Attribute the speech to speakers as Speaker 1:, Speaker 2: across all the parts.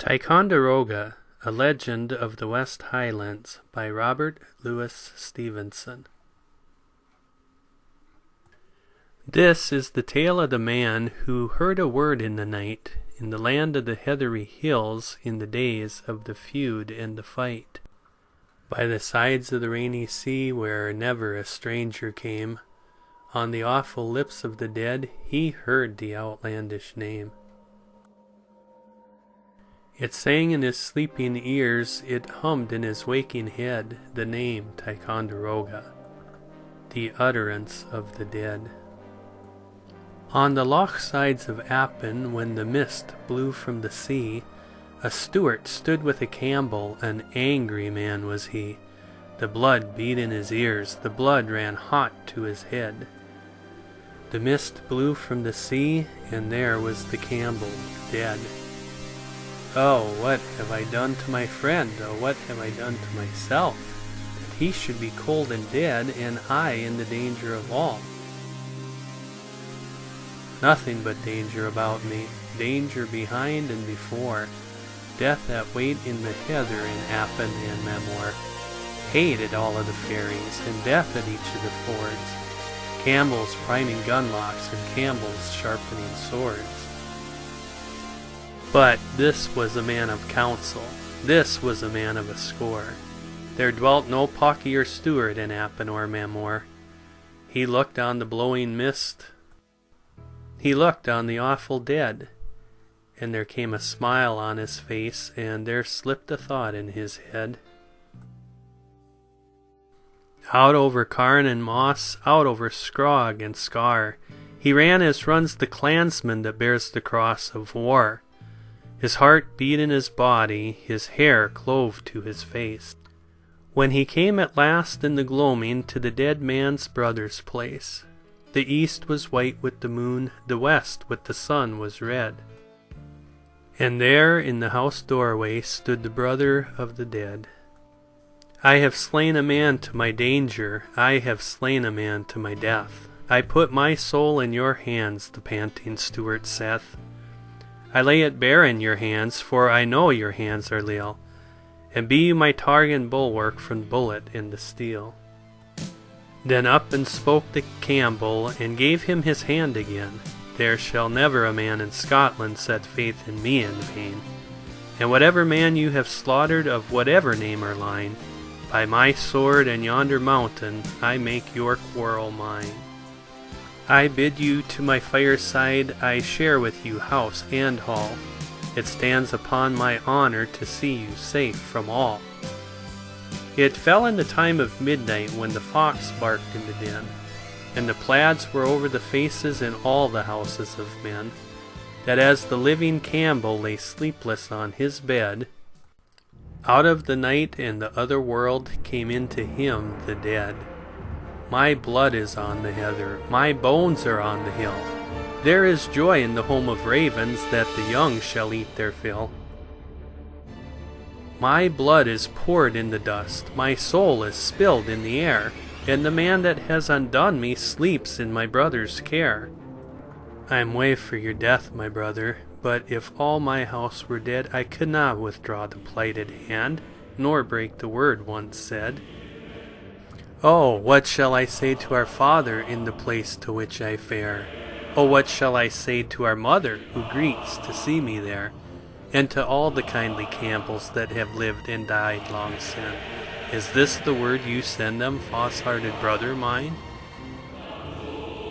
Speaker 1: Ticonderoga, A Legend of the West Highlands by Robert Louis Stevenson. This is the tale of the man who heard a word in the night, in the land of the heathery hills, in the days of the feud and the fight. By the sides of the rainy sea, where never a stranger came, on the awful lips of the dead he heard the outlandish name. It sang in his sleeping ears, it hummed in his waking head, the name Ticonderoga, the utterance of the dead. On the loch sides of Appin, when the mist blew from the sea, a Stuart stood with a Campbell, an angry man was he. The blood beat in his ears, the blood ran hot to his head. The mist blew from the sea, and there was the Campbell dead. Oh, what have I done to my friend? Oh, what have I done to myself? That he should be cold and dead, and I in the danger of all. Nothing but danger about me, danger behind and before, death at wait in the heather in Appin and Memoir, hate at all of the ferries, and death at each of the fords, Campbell's priming gunlocks and Campbell's sharpening swords. But this was a man of counsel, this was a man of a score. There dwelt no pockier Stuart in Appin or Memoir. He looked on the blowing mist, he looked on the awful dead, and there came a smile on his face, and there slipped a thought in his head. Out over Carn and Moss, out over Scrog and Scar, he ran as runs the clansman that bears the cross of war. His heart beat in his body, his hair clove to his face. When he came at last in the gloaming to the dead man's brother's place, the east was white with the moon, the west with the sun was red. And there in the house doorway stood the brother of the dead. I have slain a man to my danger, I have slain a man to my death. I put my soul in your hands, the panting Stuart saith. I lay it bare in your hands, for I know your hands are leal, and be you my target and bulwark from bullet and the steel. Then up and spoke the Campbell, and gave him his hand again. There shall never a man in Scotland set faith in me in vain, and whatever man you have slaughtered of whatever name or line, by my sword and yonder mountain I make your quarrel mine. I bid you to my fireside, I share with you house and hall. It stands upon my honor to see you safe from all. It fell in the time of midnight when the fox barked in the den, and the plaids were over the faces in all the houses of men, that as the living Campbell lay sleepless on his bed, out of the night and the other world came into him the dead. My blood is on the heather, my bones are on the hill. There is joy in the home of ravens, that the young shall eat their fill. My blood is poured in the dust, my soul is spilled in the air, and the man that has undone me sleeps in my brother's care. I am wae for your death, my brother, but if all my house were dead, I could not withdraw the plighted hand, nor break the word once said. Oh, what shall I say to our father in the place to which I fare? Oh, what shall I say to our mother, who greets to see me there? And to all the kindly Campbells that have lived and died long sin, is this the word you send them, false-hearted brother mine?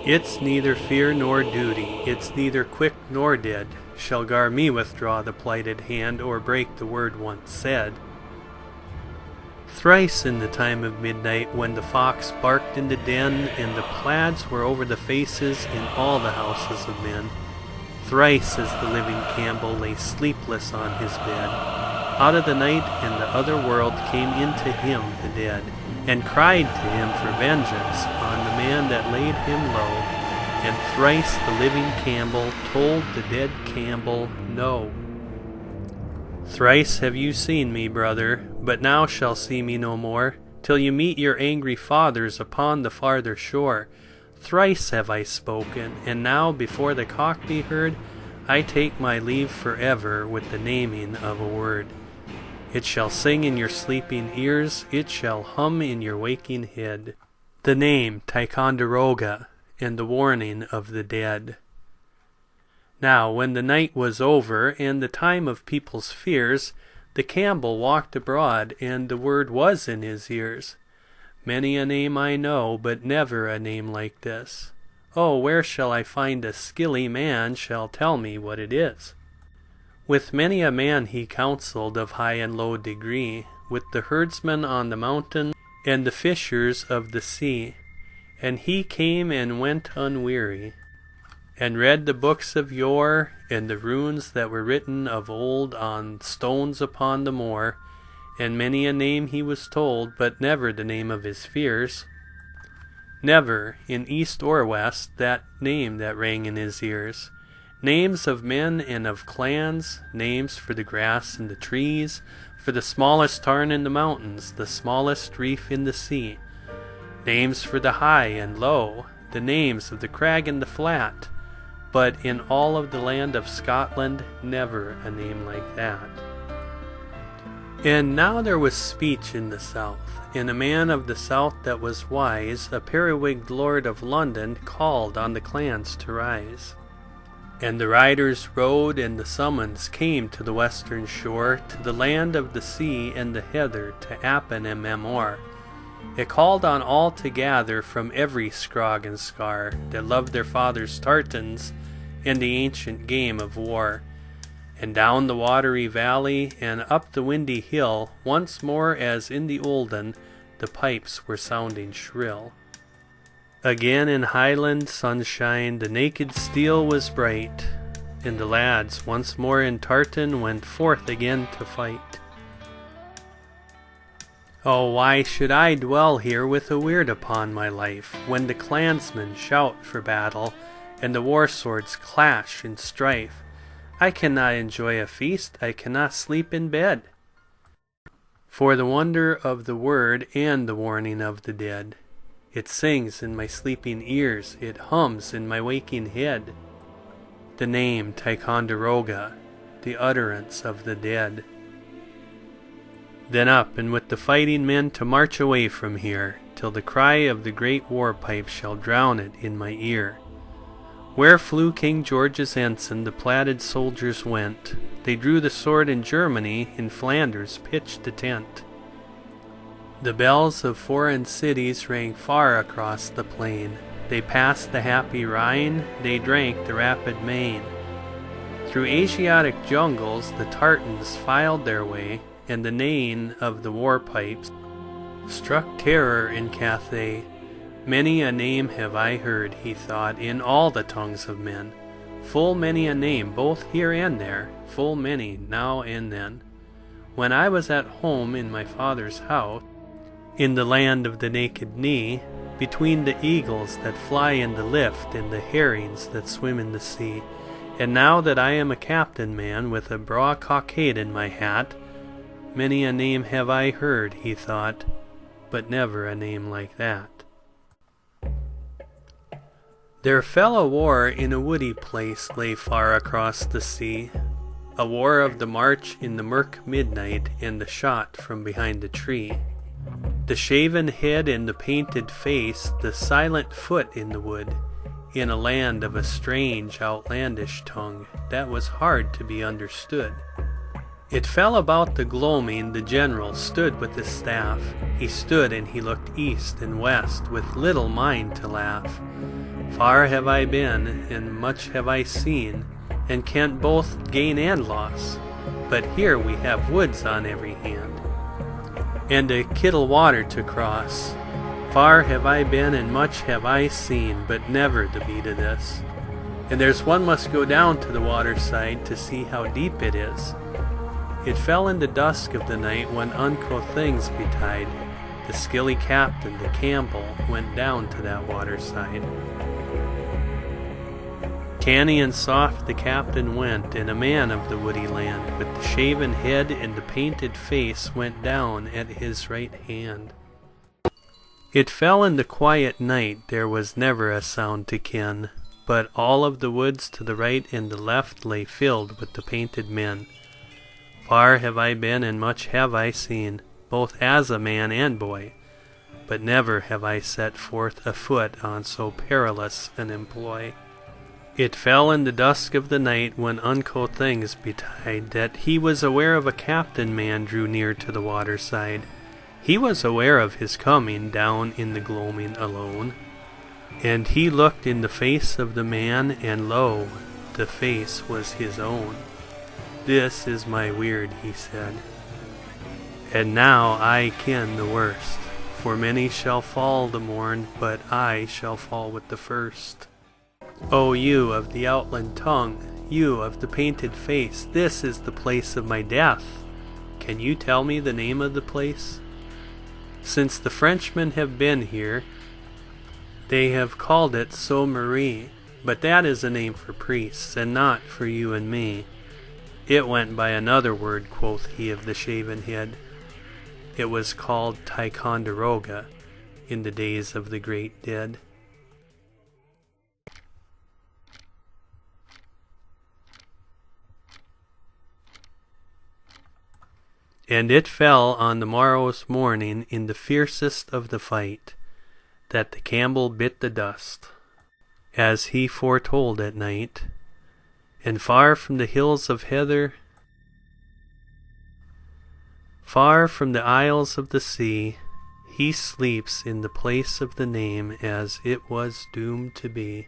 Speaker 1: It's neither fear nor duty, it's neither quick nor dead, shall gar me withdraw the plighted hand, or break the word once said. Thrice in the time of midnight, when the fox barked in the den, and the plaids were over the faces in all the houses of men, thrice as the living Campbell lay sleepless on his bed, out of the night and the other world came into him the dead, and cried to him for vengeance on the man that laid him low, and thrice the living Campbell told the dead Campbell no. Thrice have you seen me, brother, but now shall see me no more, till you meet your angry fathers upon the farther shore. Thrice have I spoken, and now before the cock be heard, I take my leave forever with the naming of a word. It shall sing in your sleeping ears, it shall hum in your waking head. The name Ticonderoga, and the warning of the dead. Now when the night was over, and the time of people's fears, the Campbell walked abroad, and the word was in his ears. Many a name I know, but never a name like this. Oh, where shall I find a skilly man shall tell me what it is? With many a man he counselled of high and low degree, with the herdsmen on the mountain, and the fishers of the sea. And he came and went unweary, and read the books of yore, and the runes that were written of old on stones upon the moor, and many a name he was told, but never the name of his fears. Never, in east or west, that name that rang in his ears. Names of men and of clans, names for the grass and the trees, for the smallest tarn in the mountains, the smallest reef in the sea. Names for the high and low, the names of the crag and the flat. But in all of the land of Scotland, never a name like that. And now there was speech in the south, and a man of the south that was wise, a periwigged lord of London, called on the clans to rise. And the riders rode, and the summons came to the western shore, to the land of the sea and the heather, to Appin and Mamore. It called on all to gather from every scrog and scar, that loved their fathers' tartans, and the ancient game of war. And down the watery valley, and up the windy hill, once more as in the olden, the pipes were sounding shrill. Again in Highland sunshine the naked steel was bright, and the lads once more in tartan went forth again to fight. Oh, why should I dwell here with a weird upon my life, when the clansmen shout for battle, and the war swords clash in strife? I cannot enjoy a feast, I cannot sleep in bed, for the wonder of the word and the warning of the dead. It sings in my sleeping ears, it hums in my waking head. The name Ticonderoga, the utterance of the dead. Then up, and with the fighting men to march away from here, till the cry of the great war pipe shall drown it in my ear. Where flew King George's ensign, the plaided soldiers went. They drew the sword in Germany, in Flanders pitched the tent. The bells of foreign cities rang far across the plain. They passed the happy Rhine, they drank the rapid Main. Through Asiatic jungles the tartans filed their way, and the neighing of the war pipes struck terror in Cathay. Many a name have I heard, he thought, in all the tongues of men. Full many a name, both here and there, full many now and then. When I was at home in my father's house, in the land of the naked knee, between the eagles that fly in the lift and the herrings that swim in the sea, and now that I am a captain man with a braw cockade in my hat, many a name have I heard, he thought, but never a name like that. There fell a war in a woody place lay far across the sea, a war of the march in the murk midnight and the shot from behind the tree. The shaven head and the painted face, the silent foot in the wood, in a land of a strange outlandish tongue that was hard to be understood. It fell about the gloaming the general stood with his staff. He stood and he looked east and west with little mind to laugh. Far have I been, and much have I seen, and kent both gain and loss. But here we have woods on every hand, and a kittle water to cross. Far have I been, and much have I seen, but never the beat of this. And there's one must go down to the waterside to see how deep it is. It fell in the dusk of the night when unco things betide. The skilly captain, the Campbell, went down to that waterside. Canny and soft the captain went, and a man of the woody land, with the shaven head and the painted face, went down at his right hand. It fell in the quiet night, there was never a sound to ken, but all of the woods to the right and the left lay filled with the painted men. Far have I been and much have I seen, both as a man and boy, but never have I set forth a foot on so perilous an employ. It fell in the dusk of the night, when unco things betide, that he was aware of a captain man drew near to the waterside. He was aware of his coming down in the gloaming alone, and he looked in the face of the man, and lo, the face was his own. This is my weird, he said, and now I ken the worst, for many shall fall the morn, but I shall fall with the first. O you of the outland tongue, you of the painted face, this is the place of my death. Can you tell me the name of the place? Since the Frenchmen have been here, they have called it Sault Marie, but that is a name for priests, and not for you and me. It went by another word, quoth he of the shaven head. It was called Ticonderoga in the days of the great dead. And it fell on the morrow's morning, in the fiercest of the fight, that the Campbell bit the dust, as he foretold at night. And far from the hills of heather, far from the isles of the sea, he sleeps in the place of the name as it was doomed to be.